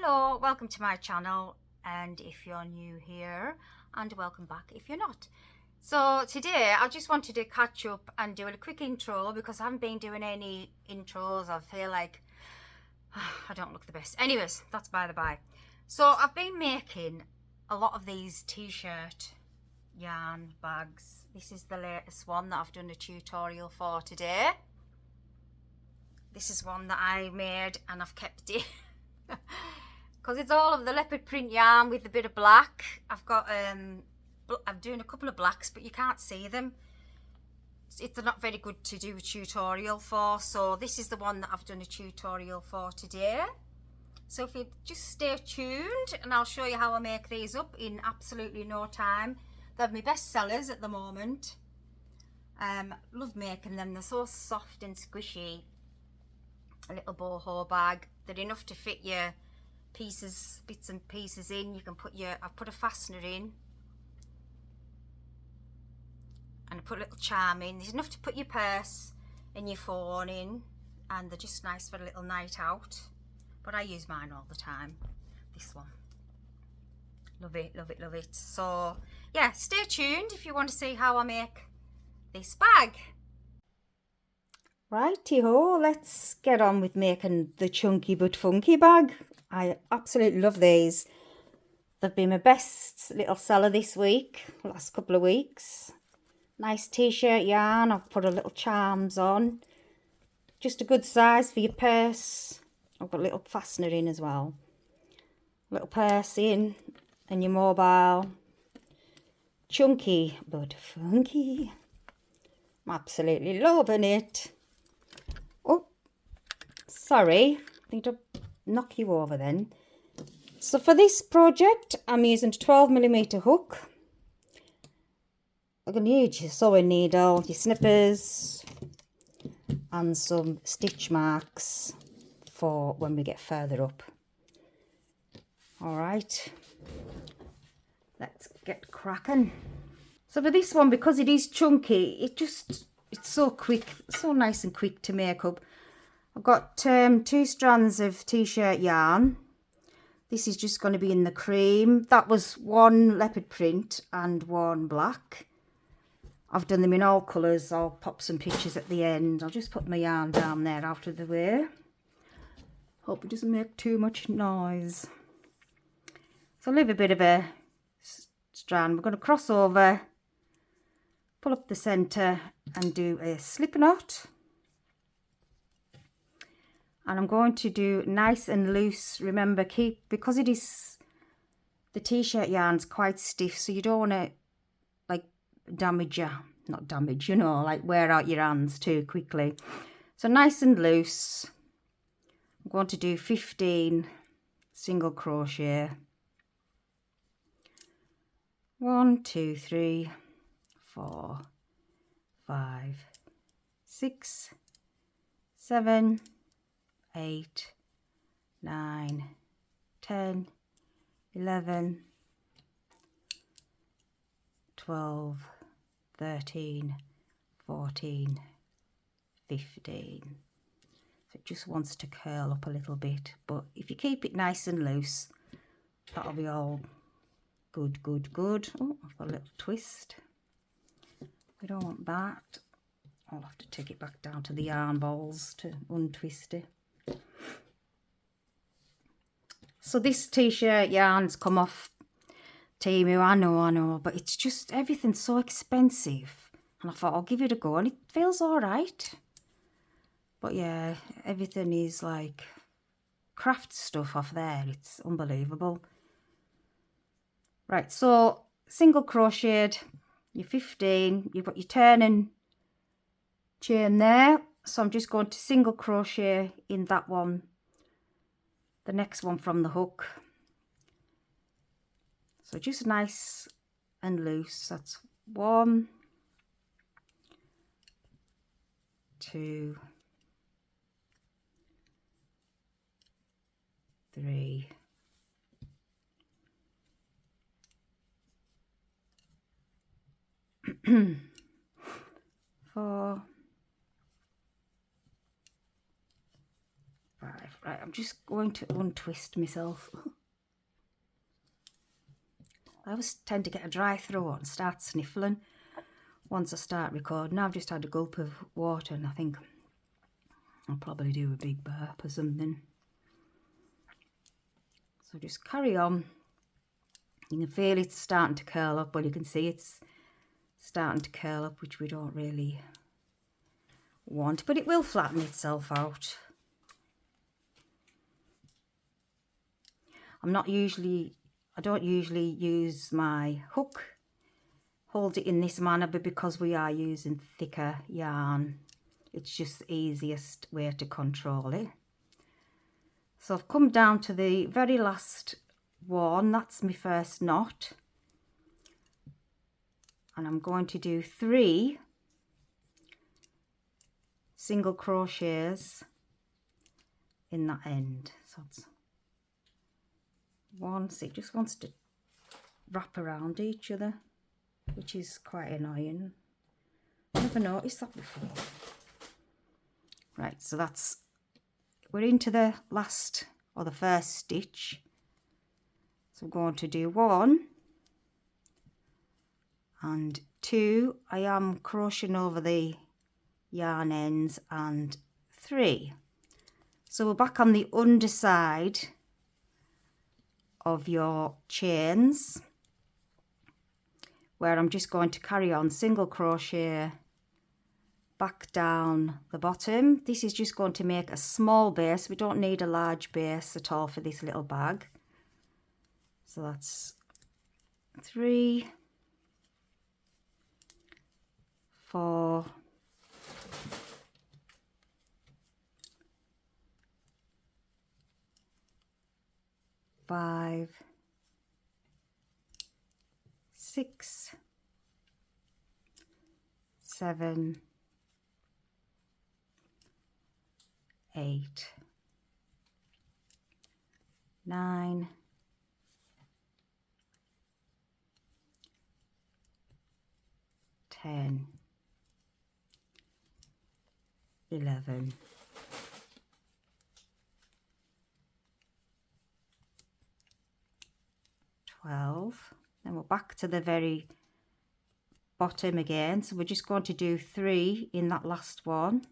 Hello, welcome to my channel, and if you're new here, and welcome back if you're not. So today I just wanted to catch up and do a quick intro because I haven't been doing any intros. I feel like I don't look the best. Anyways, that's by the by. So I've been making a lot of these t-shirt yarn bags. This is the latest one that I've done a tutorial for today. This is one that I made and I've kept it because it's all of the leopard print yarn with a bit of black. I've got I'm doing a couple of blacks, but you can't see them. It's not very good to do a tutorial for, so this is the one that I've done a tutorial for today. So if you just stay tuned, and I'll show you how I make these up in absolutely no time. They're my best sellers at the moment. Love making them. They're so soft and squishy. A little boho bag. They're enough to fit your pieces, bits and pieces in. You can put I've put a fastener in, and I put a little charm in. There's enough to put your purse and your phone in, and they're just nice for a little night out. But I use mine all the time. This one. Love it, love it, love it. So yeah, stay tuned if you want to see how I make this bag. Righty-ho, let's get on with making the chunky but funky bag. I absolutely love these. They've been my best little seller this week, last couple of weeks. Nice t-shirt yarn. I've put a little charms on. Just a good size for your purse. I've got a little fastener in as well. Little purse in and your mobile. Chunky but funky. I'm absolutely loving it. Oh, sorry. I think I'll knock you over then. So for this project, I'm using a 12mm hook. I'm going to use your sewing needle, your snippers, and some stitch marks for when we get further up. Alright, let's get cracking. So for this one, because it is chunky, it's so quick, so nice and quick to make up. I've got 2 strands of t-shirt yarn. This is just going to be in the cream. That was 1 leopard print and 1 black. I've done them in all colours. I'll pop some pictures at the end. I'll just put my yarn down there out of the way. Hope it doesn't make too much noise. So I'll leave a bit of a strand. We're going to cross over, pull up the centre and do a slip knot. And I'm going to do nice and loose. Remember, because it is, the t-shirt yarn's quite stiff, so you don't want to like wear out your hands too quickly. So nice and loose. I'm going to do 15 single crochet. 1, 2, 3, 4, 5, 6, 7, 8, 9, 10, 11, 12, 13, 14, 15. So it just wants to curl up a little bit, but if you keep it nice and loose, that'll be all good, good, good. Oh, I've got a little twist. We don't want that. I'll have to take it back down to the yarn balls to untwist it. So this t-shirt yarn's come off Temu, I know, but it's just, everything's so expensive. And I thought I'll give it a go, and it feels alright. But yeah, everything is like craft stuff off there. It's unbelievable. Right, so single crocheted, your 15, you've got your turning chain there. So I'm just going to single crochet in that one, the next one from the hook. So just nice and loose. That's 1, 2, 3, 4, 5. Right, I'm just going to untwist myself. I always tend to get a dry throat and start sniffling once I start recording. I've just had a gulp of water and I think I'll probably do a big burp or something. So just carry on. You can feel it's starting to curl up. Well, you can see it's starting to curl up, which we don't really want, but it will flatten itself out. I don't usually use my hook, hold it in this manner, but because we are using thicker yarn, it's just the easiest way to control it. So I've come down to the very last one, that's my first knot, and I'm going to do 3 single crochets in that end. So it's 1, so it just wants to wrap around each other, which is quite annoying. I never noticed that before. Right, so we're into the last or the first stitch. So I'm going to do 1 and 2. I am crocheting over the yarn ends, and 3. So we're back on the underside of your chains, where I'm just going to carry on single crochet back down the bottom. This is just going to make a small base. We don't need a large base at all for this little bag. So that's 3, 4, 5, 6, 7, 8, 9, 10, 11, 12. Then we're back to the very bottom again, so we're just going to do 3 in that last one,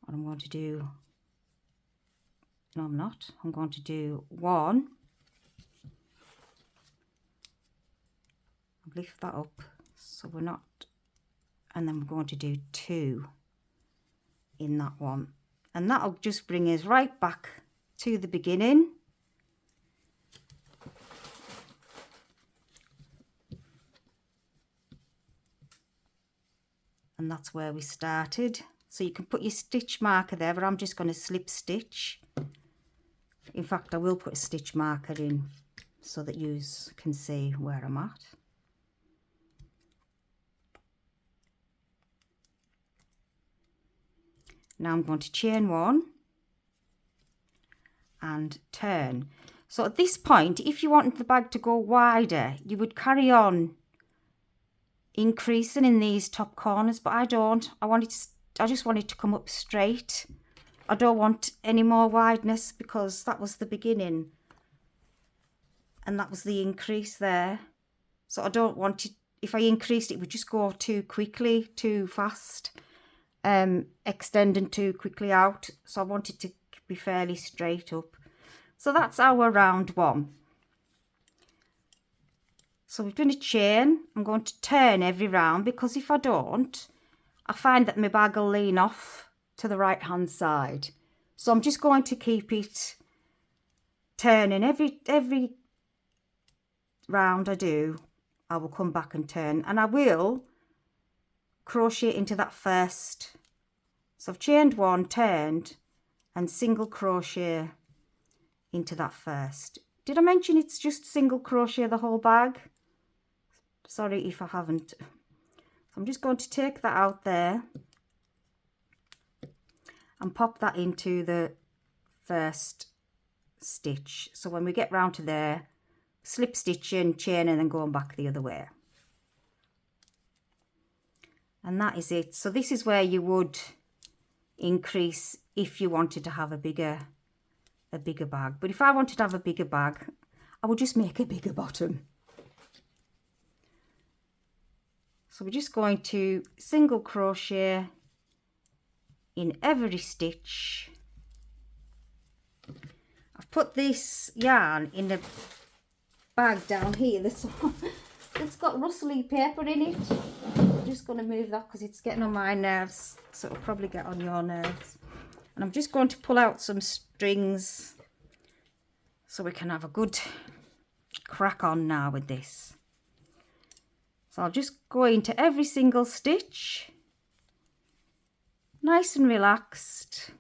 and I'm going to do, no I'm not, I'm going to do 1, lift that up so we're not, and then we're going to do 2 in that one, and that'll just bring us right back to the beginning. And that's where we started. So you can put your stitch marker there, but I'm just going to slip stitch. In fact, I will put a stitch marker in so that you can see where I'm at. Now I'm going to chain 1 and turn. So at this point, if you wanted the bag to go wider, you would carry on increasing in these top corners, but I don't. I just want it to come up straight. I don't want any more wideness because that was the beginning and that was the increase there. So I don't want it, if I increased it would just go too quickly, too fast, extending too quickly out. So I want it to be fairly straight up. So that's our round 1. So we've done a chain. I'm going to turn every round, because if I don't, I find that my bag will lean off to the right hand side. So I'm just going to keep it turning every round I do. I will come back and turn, and I will crochet into that first. So I've chained 1, turned, and single crochet into that first. Did I mention it's just single crochet the whole bag? Sorry if I haven't. So I'm just going to take that out there and pop that into the first stitch. So when we get round to there, slip stitch in, chain, and then going back the other way. And that is it. So this is where you would increase if you wanted to have a bigger bag. But if I wanted to have a bigger bag, I would just make a bigger bottom. So we're just going to single crochet in every stitch. I've put this yarn in the bag down here that's it's got rustly paper in it. I'm just going to move that because it's getting on my nerves, so it'll probably get on your nerves. And I'm just going to pull out some strings so we can have a good crack on now with this. So I'll just go into every single stitch, nice and relaxed,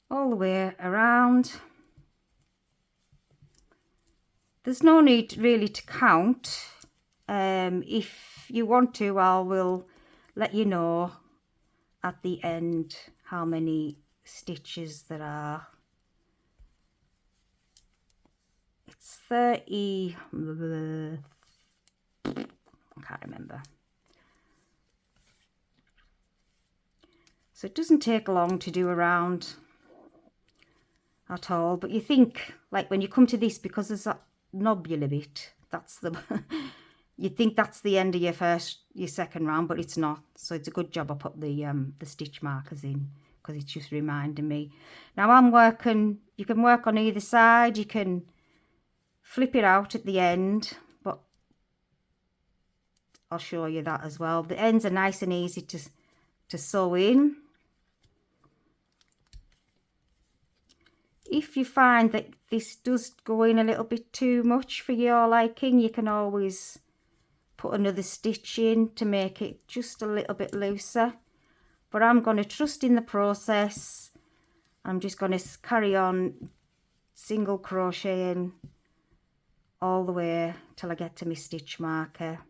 all the way around. There's no need really to count. If you want to, I will let you know at the end how many stitches there are. It's 30, I can't remember. So it doesn't take long to do a round at all, but you think, like when you come to this, because there's that nobular bit, that's the you think that's the end of your second round, but it's not. So it's a good job I put the stitch markers in, because it's just reminding me. Now I'm working, you can work on either side, you can flip it out at the end, but I'll show you that as well. The ends are nice and easy to sew in. If you find that this does go in a little bit too much for your liking, you can always put another stitch in to make it just a little bit looser. But I'm going to trust in the process. I'm just going to carry on single crocheting all the way till I get to my stitch marker.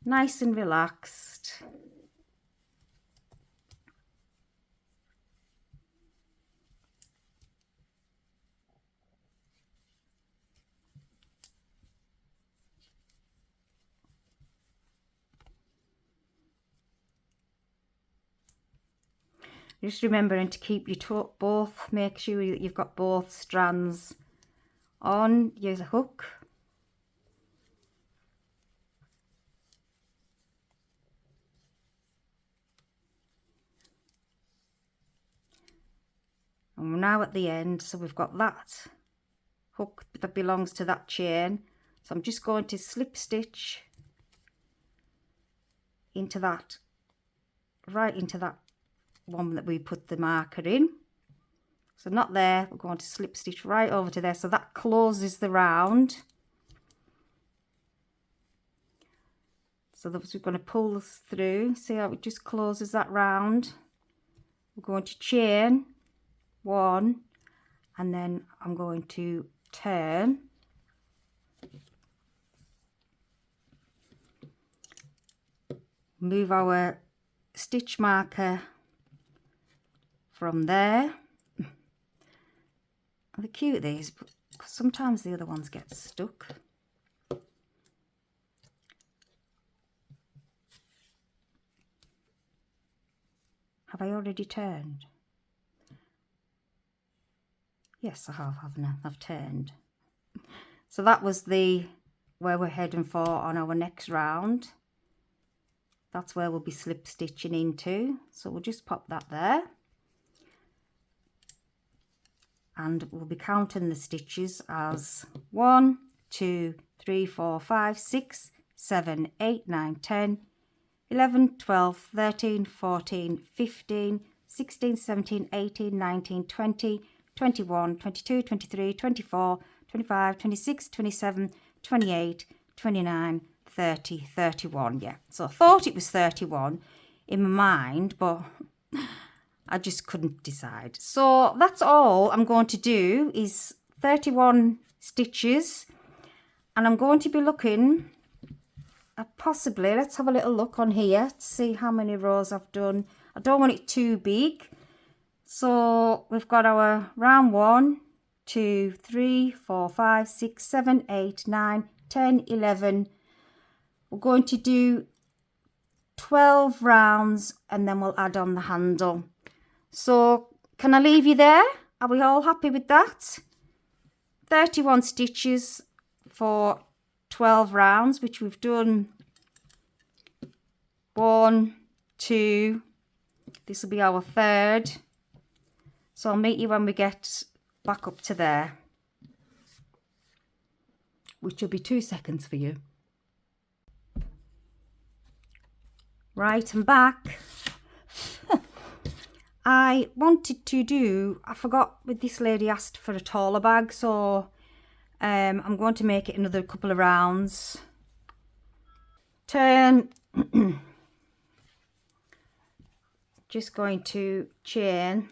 Nice and relaxed. Just remembering to keep your both, make sure that you've got both strands on your hook. And we're now at the end, so we've got that hook that belongs to that chain. So I'm just going to slip stitch into that, right into that one that we put the marker in. So not there, we're going to slip stitch right over to there, so that closes the round. So that we're going to pull this through, see how it just closes that round. We're going to chain one, and then I'm going to turn, move our stitch marker from there. They're cute, these, but sometimes the other ones get stuck. Have I already turned? Yes, I have, haven't I? I've turned. So that was where we're heading for on our next round. That's where we'll be slip stitching into. So we'll just pop that there. And we'll be counting the stitches as 1, 2, 3, 4, 5, 6, 7, 8, 9, 10, 11, 12, 13, 14, 15, 16, 17, 18, 19, 20, 21, 22, 23, 24, 25, 26, 27, 28, 29, 30, 31. Yeah, so I thought it was 31 in my mind, but I just couldn't decide. So that's all I'm going to do is 31 stitches, and I'm going to be looking at possibly, let's have a little look on here to see how many rows I've done. I don't want it too big. So we've got our round 1, 2, 3, 4, 5, 6, 7, 8, 9, 10, 11. We're going to do 12 rounds, and then we'll add on the handle. So can I leave you there? Are we all happy with that? 31 stitches for 12 rounds, which we've done 1, 2, this will be our third. So I'll meet you when we get back up to there, which will be 2 seconds for you. Right, I'm back. I wanted to do, I forgot, with this lady asked for a taller bag, so I'm going to make it another couple of rounds. Turn. Just going to chain,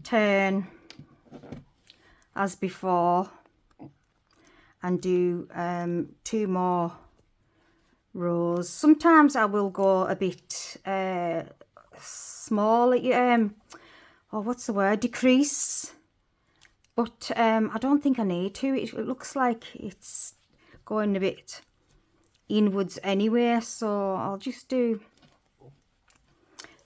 turn as before, and do 2 more rows. Sometimes I will go a bit small, oh, what's the word, decrease, but I don't think I need to. It looks like it's going a bit inwards anyway, so I'll just do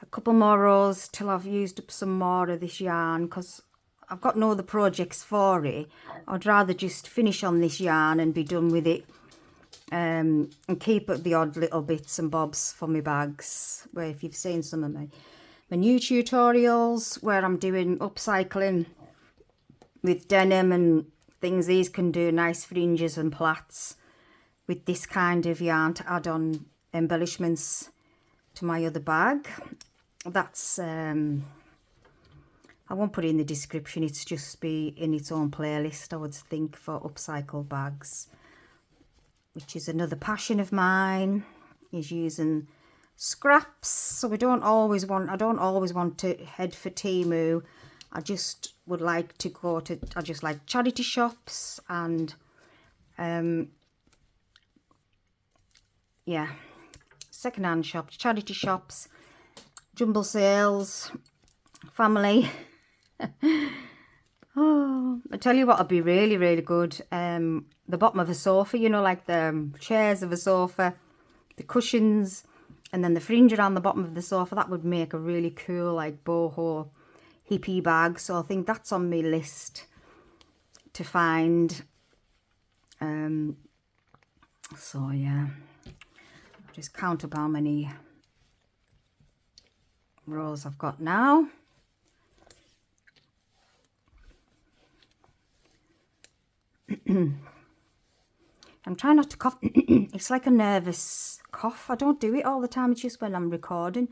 a couple more rows till I've used up some more of this yarn, because I've got no other projects for it. I'd rather just finish on this yarn and be done with it, and keep up the odd little bits and bobs for my bags, where if you've seen some of my new tutorials where I'm doing upcycling with denim and things, these can do nice fringes and plaits with this kind of yarn to add on embellishments to my other bag. That's I won't put it in the description, it's just be in its own playlist, I would think, for upcycled bags, which is another passion of mine, is using scraps. So I don't always want to head for Temu. I just would like to go to, I just like charity shops and yeah, second-hand shops, charity shops, jumble sales, family. Oh, I tell you what would be really, really good, the bottom of a sofa, you know, like the chairs of a sofa, the cushions, and then the fringe around the bottom of the sofa. That would make a really cool, like, boho hippie bag. So I think that's on my list to find. So yeah, just count up how many rows I've got now. I'm trying not to cough. It's like a nervous cough. I don't do it all the time, it's just when I'm recording.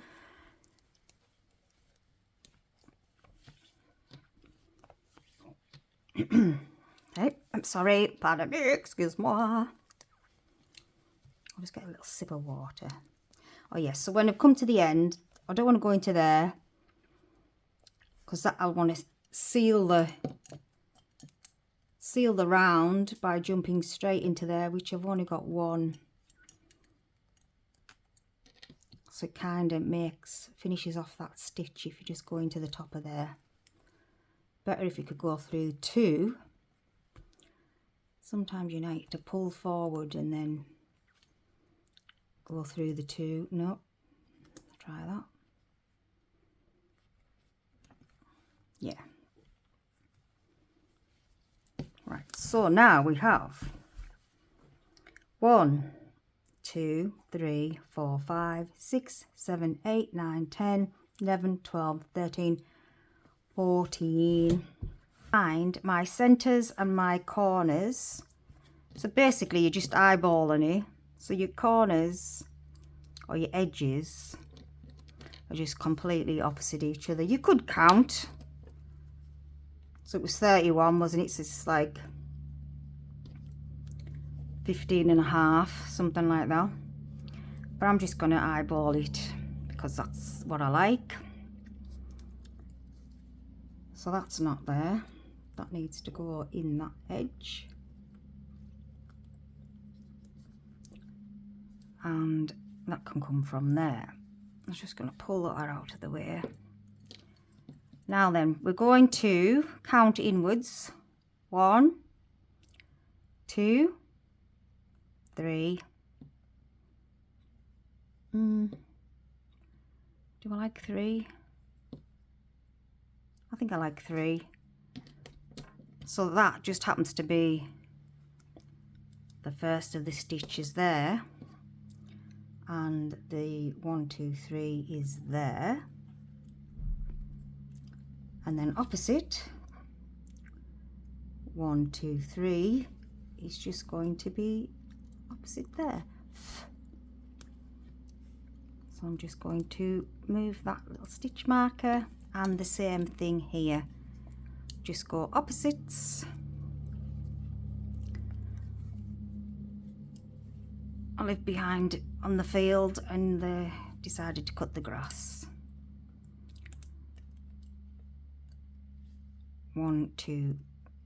Hey, I'm sorry, pardon me, excuse me. I'll just get a little sip of water. Oh yes, so when I've come to the end, I don't want to go into there, because that I want to seal the round by jumping straight into there, which I've only got one. So it kind of finishes off that stitch if you just go into the top of there. Better if you could go through 2. Sometimes you need to pull forward and then go through the 2. No, try that. Yeah. Right, so now we have 1, 2, 3, 4, 5, 6, 7, 8, 9, 10, 11, 12, 13, 14. Find my centers and my corners. So basically you're just eyeballing it. So your corners or your edges are just completely opposite each other. You could count. So it was 31, wasn't it? So it's like 15 and a half, something like that. But I'm just going to eyeball it because that's what I like. So that's not there. That needs to go in that edge. And that can come from there. I'm just going to pull that out of the way. Now then, we're going to count inwards. 1, 2, 3, Do I like 3? I think I like 3. So that just happens to be the first of the stitches there, and the 1, 2, 3 is there, and then opposite 1, 2, 3 is just going to be opposite there. So I'm just going to move that little stitch marker, and the same thing here, just go opposites. I live behind on the field and they decided to cut the grass. 1, 2,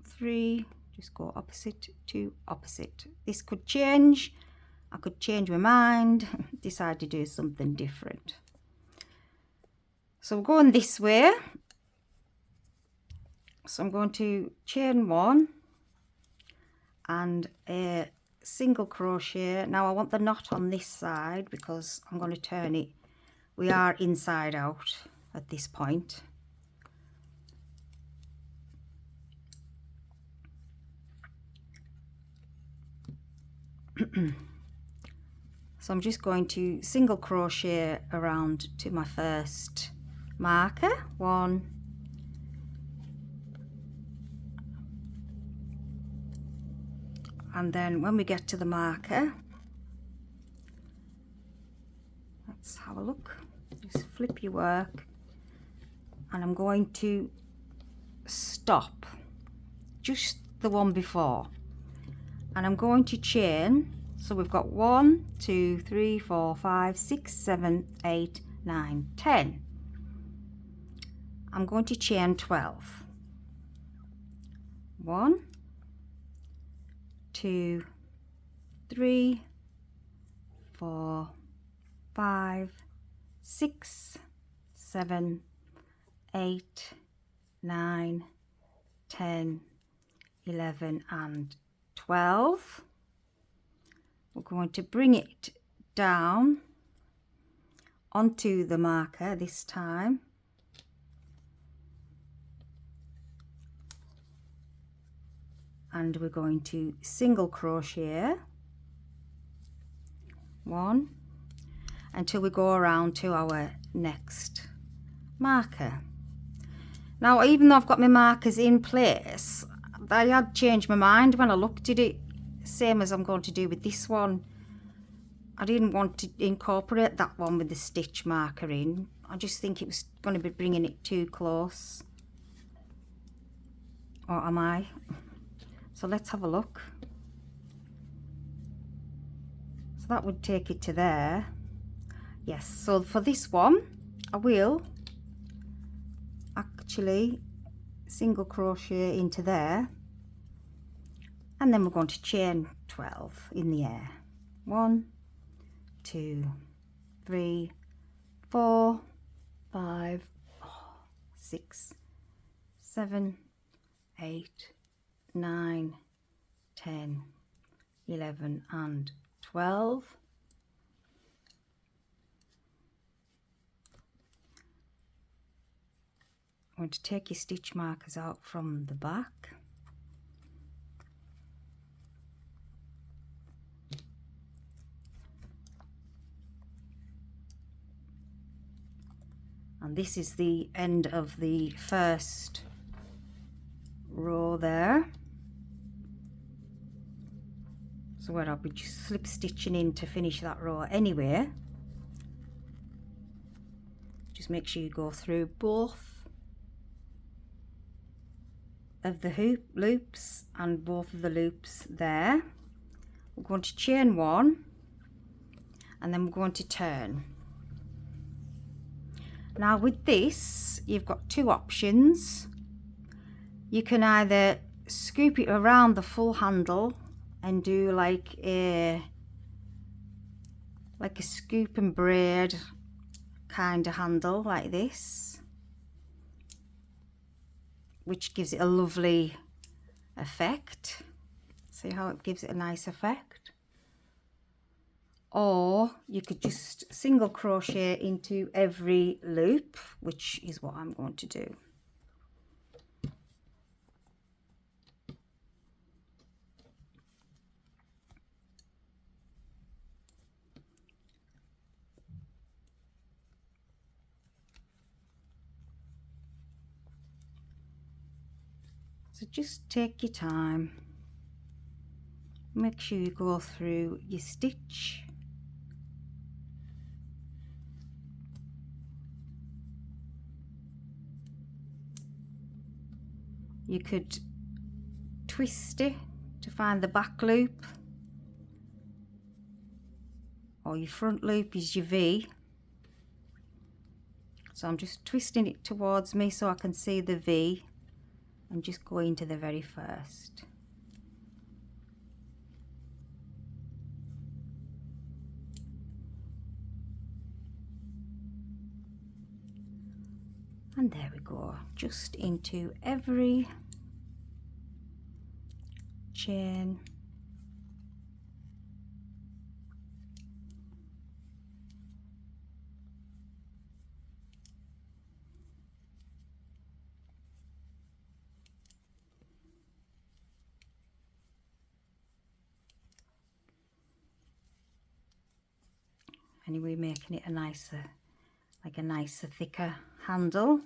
3, just go opposite to opposite. This could change. I could change my mind, decide to do something different. So we're going this way. So I'm going to chain 1 and a single crochet. Now I want the knot on this side because I'm going to turn it. We are inside out at this point. So I'm just going to single crochet around to my first marker. 1, and then when we get to the marker, let's have a look. Just flip your work, and I'm going to stop just the one before, and I'm going to chain. So we've got 1, 2, 3, 4, 5, 6, 7, 8, 9, 10. I'm going to chain 12. 1, 2, 3, 4, 5, 6, 7, 8, 9, 10, 11 and 12. We're going to bring it down onto the marker this time, and we're going to single crochet 1 until we go around to our next marker. Now, even though I've got my markers in place, I had changed my mind when I looked at it, same as I'm going to do with this one. I didn't want to incorporate that one with the stitch marker in. I just think it was going to be bringing it too close. Or am I? So let's have a look. So that would take it to there. Yes, so for this one, I will actually single crochet into there, and then we're going to chain 12 in the air. 1, 2, 3, 4, 5, 6, 7, 8, 9, 10, 11 and 12. I'm going to take your stitch markers out from the back. And this is the end of the first row there. So where I'll be just slip stitching in to finish that row anyway. Just make sure you go through both of the hoop loops and both of the loops there. We're going to chain 1 and then we're going to turn. Now with this, you've got 2 options. You can either scoop it around the full handle and do like a scoop and braid kind of handle like this, which gives it a lovely effect. See how it gives it a nice effect? or you could just single crochet into every loop, which is what I'm going to do. So just take your time, make sure you go through your stitch. You could twist it to find the back loop, or your front loop is your V. So I'm just twisting it towards me so I can see the V, and just go into the very first. And there we go, just into every chain. Anyway, making it a nicer, like a nicer, thicker handle.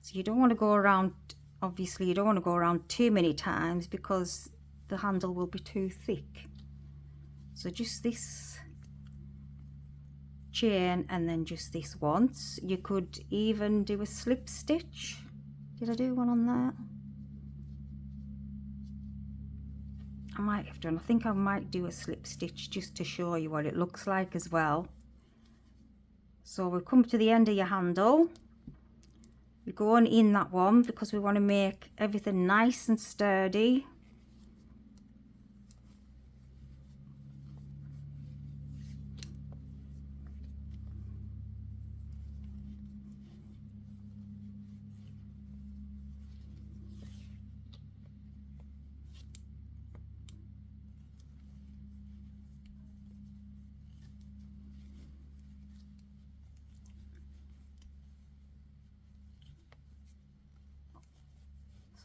So you don't want to go around, obviously you don't want to go around too many times because the handle will be too thick. So just this chain and then just this once. You could even do a slip stitch. Did I do one on that? I might have done. I think I might do a slip stitch just to show you what it looks like as well. So we've come to the end of your handle. We go on in that one because we want to make everything nice and sturdy.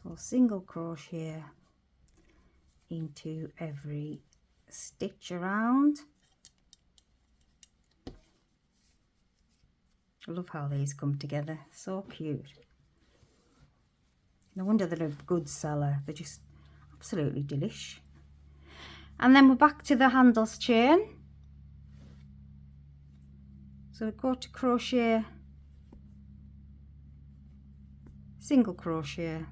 So single crochet into every stitch around. I love how these come together, so cute. No wonder they're a good seller, they're just absolutely delish. And then we're back to the handles chain. So we go to crochet, single crochet,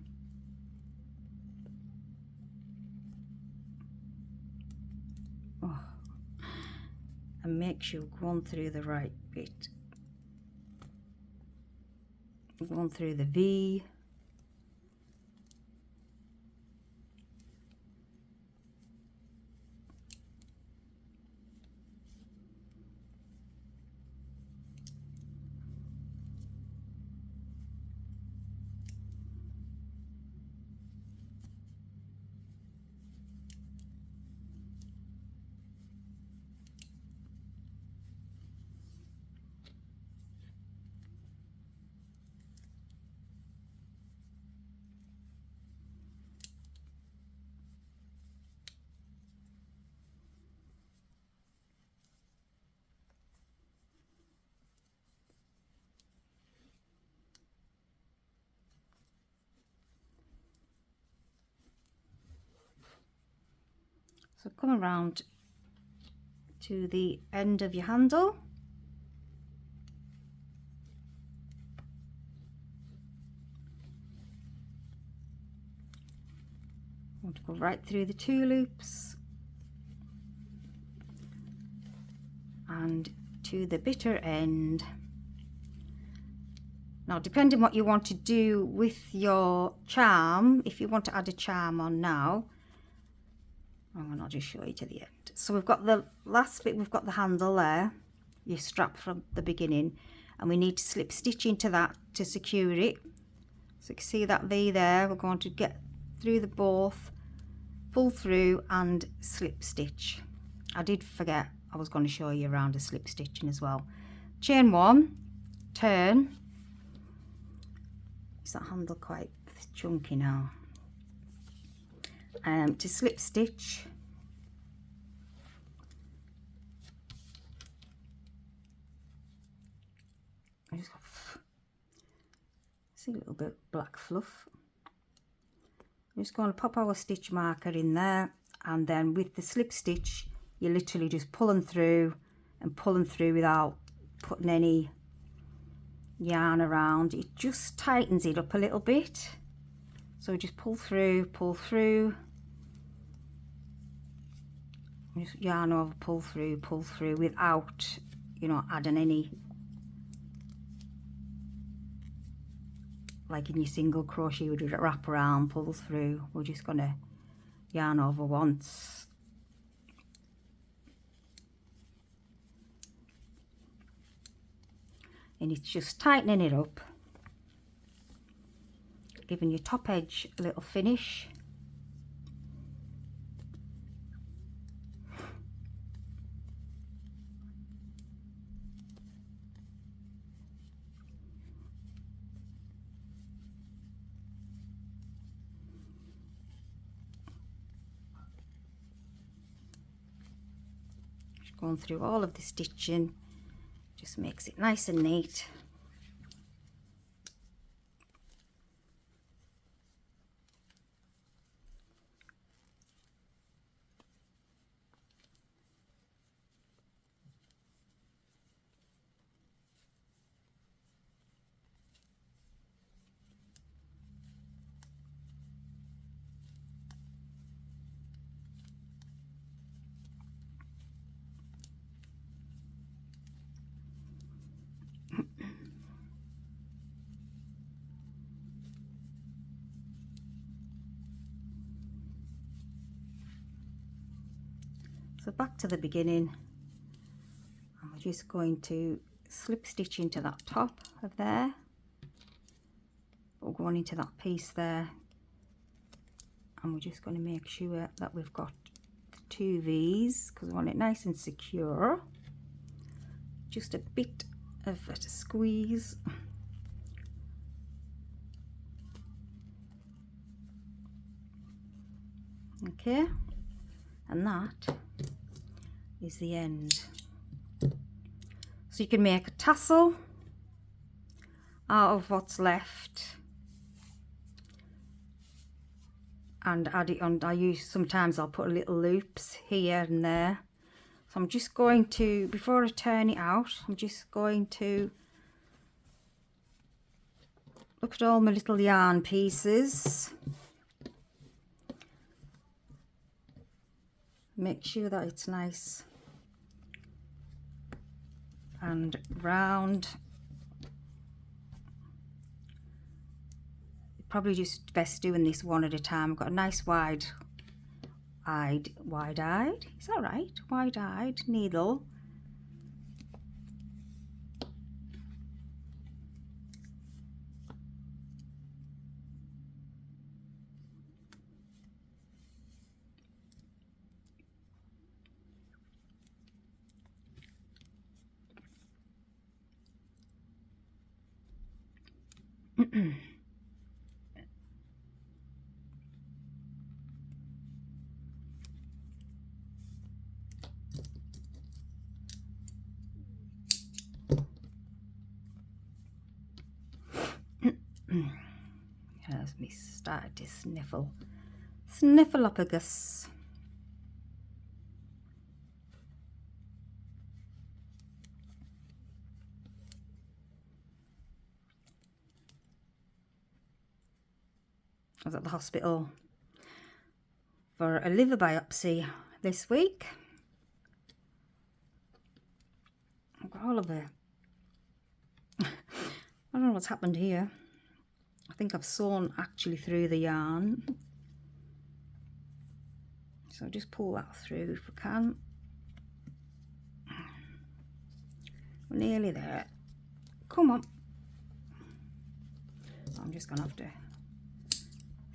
and make sure you're going through the right bit. Going through the V. So come around to the end of your handle. I want to go right through the 2 loops and to the bitter end. Now, depending what you want to do with your charm, if you want to add a charm on now, and I'll just show you to the end. So we've got the last bit, we've got the handle there, your strap from the beginning, and we need to slip stitch into that to secure it. So you can see that V there, we're going to get through the both, pull through and slip stitch. I did forget I was going to show you around a slip stitching as well. Chain 1, turn. Is that handle quite chunky now? To slip stitch. I just got, see a little bit of black fluff. I'm just going to pop our stitch marker in there, and then with the slip stitch you're literally just pulling through and pulling through without putting any yarn around. It just tightens it up a little bit, so just pull through, just yarn over, pull through without, you know, adding any, like in your single crochet you would wrap around, pull through. We're just gonna yarn over once. And it's just tightening it up, giving your top edge a little finish. Just going through all of the stitching, just makes it nice and neat. So back to the beginning, and we're just going to slip stitch into that top of there. We're going into that piece there, and we're just going to make sure that we've got the 2 V's because we want it nice and secure. Just a bit of a squeeze. Okay, and that is the end. So you can make a tassel out of what's left and add it on. Sometimes I'll put little loops here and there. So I'm just going to, before I turn it out, I'm just going to look at all my little yarn pieces. Make sure that it's nice and round. Probably just best doing this one at a time. I've got a nice wide-eyed, is that right? Wide-eyed needle. As me start to sniffleophagus. I was at the hospital for a liver biopsy this week. I've got all of it. I don't know what's happened here. I think I've sewn actually through the yarn. So just pull that through if we can. We're nearly there. Come on. I'm just gonna have to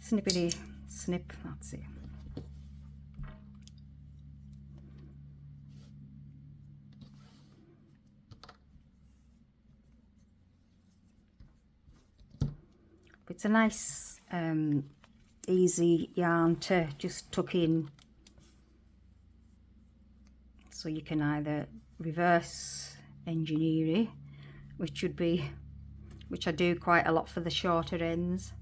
snippity snip, that's it. It's a nice easy yarn to just tuck in, so you can either reverse engineer it, which I do quite a lot for the shorter ends.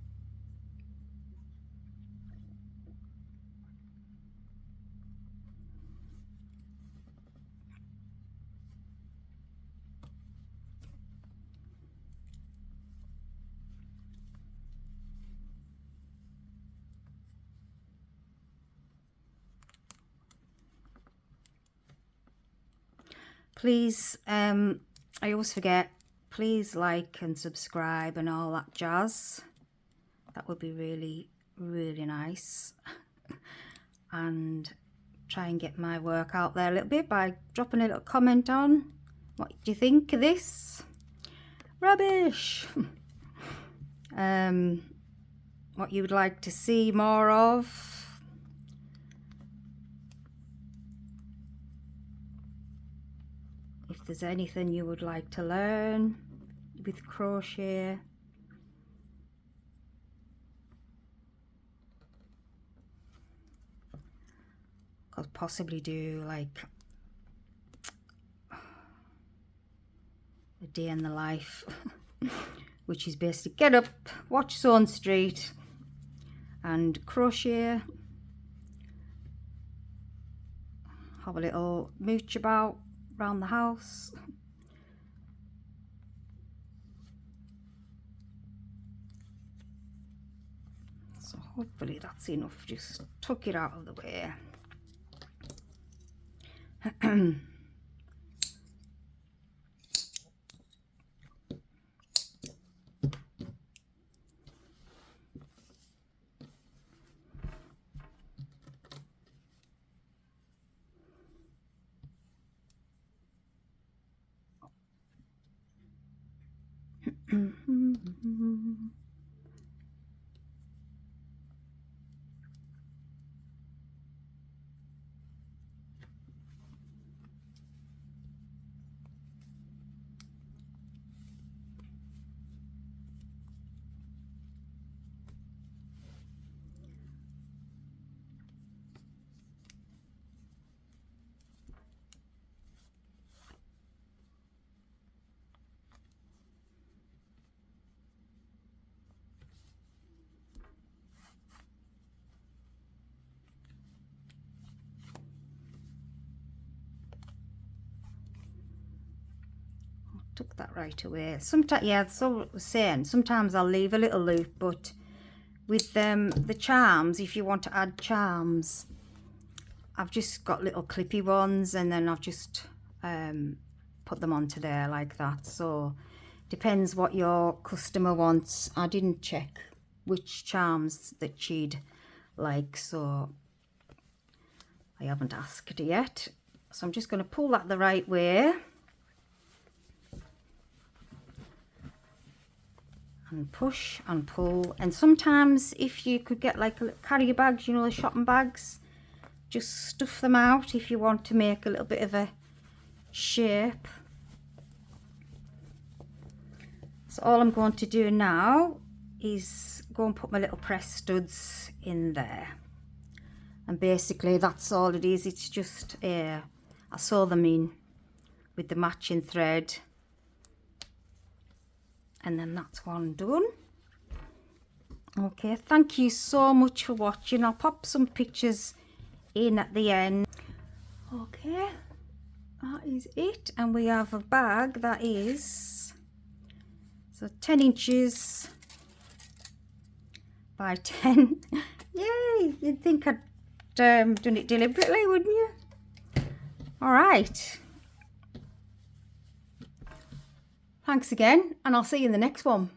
Please, I always forget, please like and subscribe and all that jazz. That would be really, really nice. And try and get my work out there a little bit by dropping a little comment on what do you think of this rubbish. What you would like to see more of. If there's anything you would like to learn with crochet. Could possibly do like a day in the life, which is basically get up, watch Sewing Street and crochet, have a little mooch about around the house. So hopefully that's enough. Just tuck it out of the way. Took that right away. Sometimes, yeah, so I was saying, sometimes I'll leave a little loop, but with the charms, if you want to add charms, I've just got little clippy ones, and then I've just put them onto there like that. So depends what your customer wants. I didn't check which charms that she'd like, so I haven't asked yet. So I'm just going to pull that the right way. And push and pull. And sometimes if you could get like a carrier bags, you know, the shopping bags, just stuff them out if you want to make a little bit of a shape. So all I'm going to do now is go and put my little press studs in there. And basically that's all it is. It's just I sew them in with the matching thread. And then that's one done. Okay, thank you so much for watching. I'll pop some pictures in at the end. Okay, that is it. And we have a bag that is 10 inches by 10. Yay, you'd think I'd done it deliberately, wouldn't you? All right. Thanks again, and I'll see you in the next one.